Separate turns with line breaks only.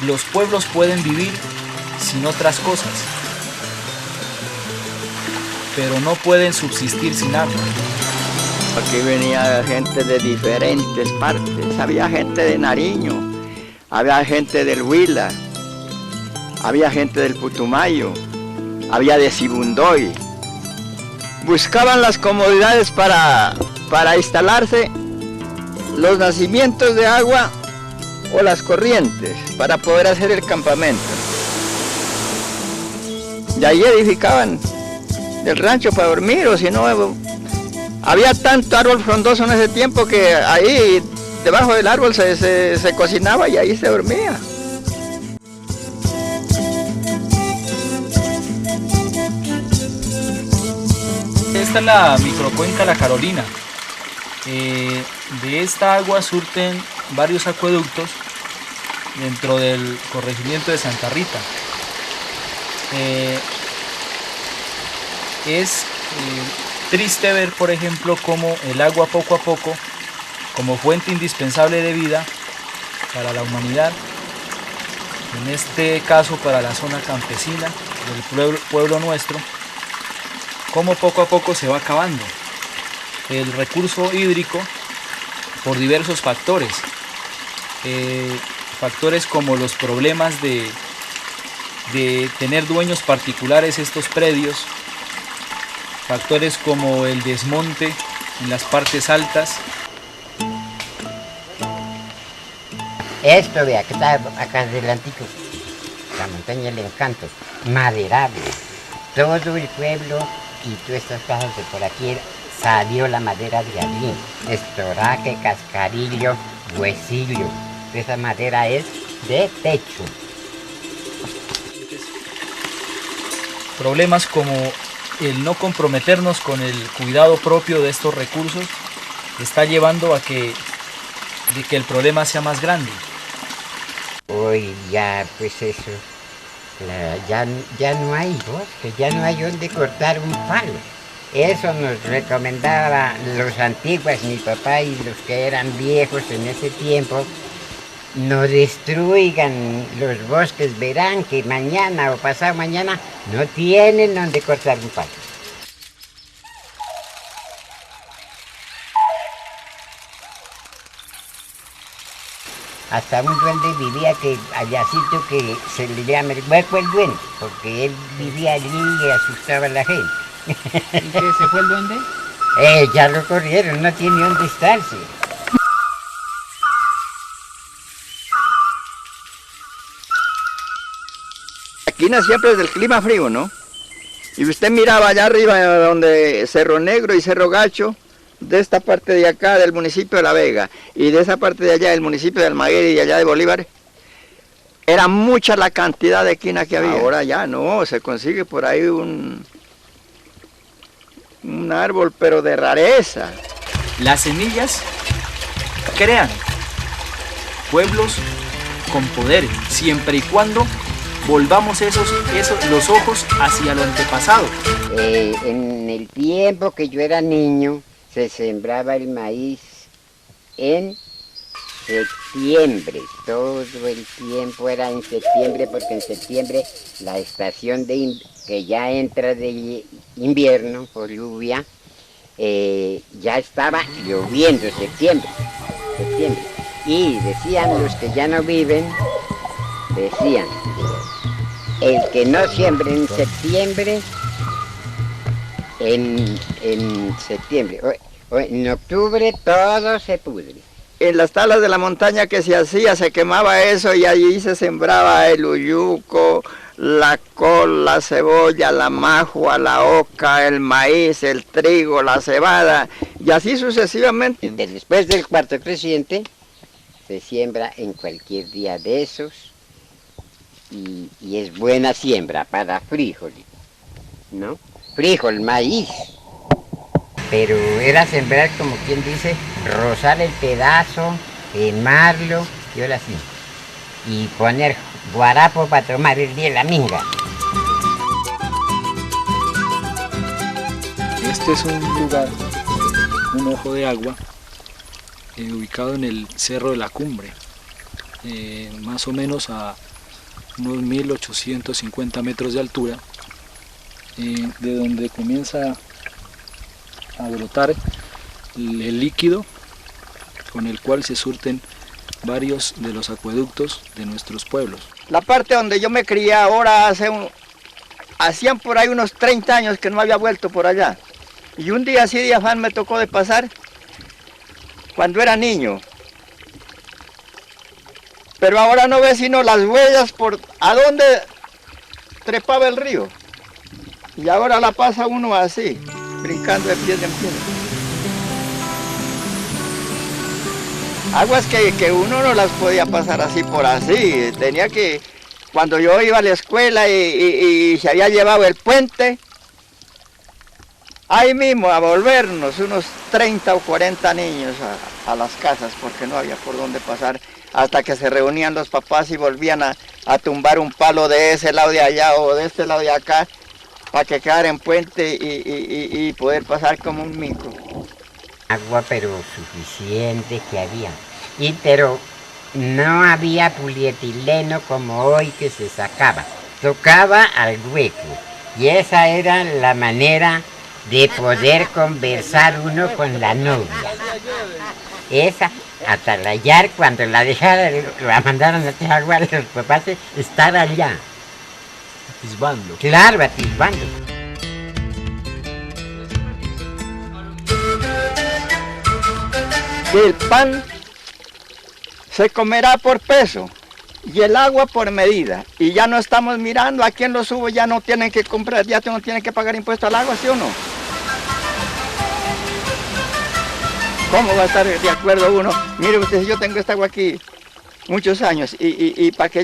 los pueblos pueden vivir sin otras cosas, pero no pueden subsistir sin agua.
Aquí venía gente de diferentes partes, había gente de Nariño, había gente del Huila, había gente del Putumayo, había de Sibundoy. Buscaban las comodidades para instalarse, los nacimientos de agua o las corrientes para poder hacer el campamento. Y ahí edificaban el rancho para dormir, o si no, había tanto árbol frondoso en ese tiempo que ahí debajo del árbol se cocinaba y ahí se dormía.
Esta es la microcuenca La Carolina. De esta agua surten varios acueductos dentro del corregimiento de Santa Rita. Es triste ver, por ejemplo, cómo el agua poco a poco, como fuente indispensable de vida para la humanidad, en este caso para la zona campesina del pueblo nuestro, cómo poco a poco se va acabando el recurso hídrico por diversos factores. Factores como los problemas de tener dueños particulares estos predios, factores como el desmonte en las partes altas.
Esto de acá adelantico, la montaña del encanto, maderable. Todo el pueblo y todas estas casas de por aquí salió la madera de allí. Estoraque, cascarillo, huesillo. Esa madera es de techo.
Problemas como el no comprometernos con el cuidado propio de estos recursos está llevando a que el problema sea más grande.
Hoy ya pues eso, ya no hay bosque, ya no hay donde cortar un palo. Eso nos recomendaba los antiguos, mi papá y los que eran viejos en ese tiempo. No destruyan los bosques, verán que mañana o pasado mañana no tienen donde cortar un palo. Hasta un duende vivía que allácito que se le llama el hueco el duende, porque él vivía allí y asustaba a la gente.
¿Y qué, se fue el duende?
Ya lo corrieron, no tiene dónde estarse.
Aquí siempre es del clima frío, ¿no? Y usted miraba allá arriba donde Cerro Negro y Cerro Gacho, de esta parte de acá del municipio de La Vega y de esa parte de allá del municipio de Almaguer y de allá de Bolívar, era mucha la cantidad de quina que había. Ahora ya no, se consigue por ahí un árbol, pero de rareza.
Las semillas crean pueblos con poder, siempre y cuando volvamos los ojos hacia lo antepasado.
En el tiempo que yo era niño, se sembraba el maíz en septiembre. Todo el tiempo era en septiembre, porque en septiembre la estación que ya entra de invierno por lluvia, ya estaba lloviendo septiembre. Y decían los que ya no viven, decían, el que no siembre en septiembre, en septiembre, en octubre todo se pudre.
En las tablas de la montaña que se hacía, se quemaba eso y allí se sembraba el uyuco, la col, la cebolla, la majua, la oca, el maíz, el trigo, la cebada y así sucesivamente.
Después del cuarto creciente se siembra en cualquier día de esos y es buena siembra para frijol, ¿no? Frijol, maíz. Pero era sembrar, como quien dice, rozar el pedazo, quemarlo y ahora sí. Y poner guarapo para tomar el día la minga.
Este es un lugar, un ojo de agua, ubicado en el Cerro de la Cumbre, más o menos a unos 1850 metros de altura, de donde comienza a brotar el líquido con el cual se surten varios de los acueductos de nuestros pueblos.
La parte donde yo me crié ahora hacían por ahí unos 30 años que no había vuelto por allá. Y un día así de afán me tocó de pasar cuando era niño. Pero ahora no ve sino las huellas por a dónde trepaba el río. Y ahora la pasa uno así, brincando de piedra en piedra. Aguas que uno no las podía pasar así por así. Tenía que, cuando yo iba a la escuela y se había llevado el puente, ahí mismo a volvernos unos 30 o 40 niños a las casas porque no había por dónde pasar, hasta que se reunían los papás y volvían a tumbar un palo de ese lado de allá o de este lado de acá para que quedara en puente y poder pasar como un mico.
Agua pero suficiente que había, pero no había polietileno como hoy que se sacaba, tocaba al hueco y esa era la manera de poder conversar uno con la novia. Esa, atalayar cuando la mandaron a Tiahuara los papás, estar allá.
Atisbando.
Claro, atisbando.
El pan se comerá por peso y el agua por medida. Y ya no estamos mirando a quién lo subo, ya no tienen que comprar, ya no tienen que pagar impuesto al agua, ¿sí o no? ¿Cómo va a estar de acuerdo uno? Mire usted, yo tengo esta agua aquí muchos años y para que